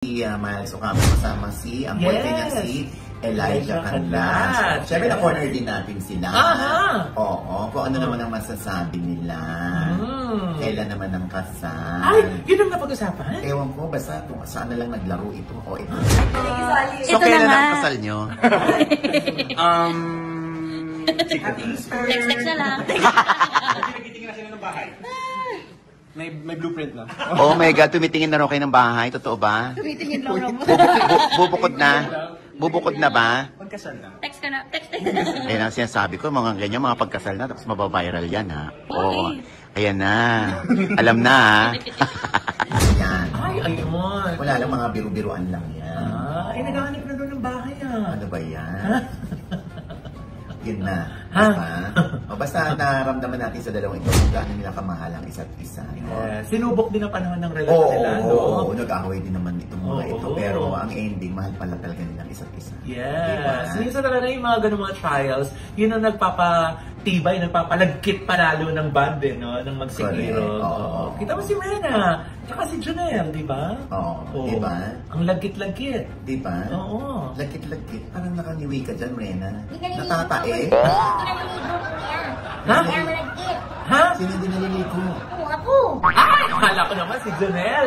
Miles Ocampo kasama ang boyfriend niya si Elijah Canlas. Siyempre na-corner din natin sila. Oo, kung ano naman ang masasabi nila. Kailan naman ang kasal. Ay, yun ang napag-usapan? Ewan ko, basta kung saan na lang naglaro ito o ito. So, kailan ang kasal nyo? Text na lang. Nagtitingin na sila ng bahay. May blueprint na. Oh my God, tumitingin na raw kayo ng bahay. Totoo ba? Tumitingin lang naman. Bubukod na? Bubukod na ba? Pagkasal na. Text ka na. Text. Ayan ang sinasabi ko, mga ganyan, mga pagkasal na, tapos mababiral yan, ha? Oo. Ayan na. Alam na, ha? Yan. Ay, ayun. Wala lang, mga biru-biruan lang yan. Ay, naghahanap na doon ng bahay, Ano ba yan? Yun na. Basta naramdaman natin sa dalawang ito kung gaano nila kamahal ang isa't isa. Sinubok din ang panahon ng relasyon nila. Oo, nag-away din naman itong mga ito. Pero ang ending, mahal pala talaga nilang isa't isa. Yes. Minsan talaga yung mga ganung mga trials, yun ang nagpapatibay, nagpapalagkit palalo ng band no? Ng magsikiro. Kita mo si Mena, tsaka si Junel, di ba? Oo, di ba? Ang lagkit-lagkit. Di ba? Oo. Lagkit-lagkit. Parang nakaniwi ka dyan, Mena. Natatae. Ha? Ha? Sino din naliligo? Ako. Ay! Akala ko naman si Junel.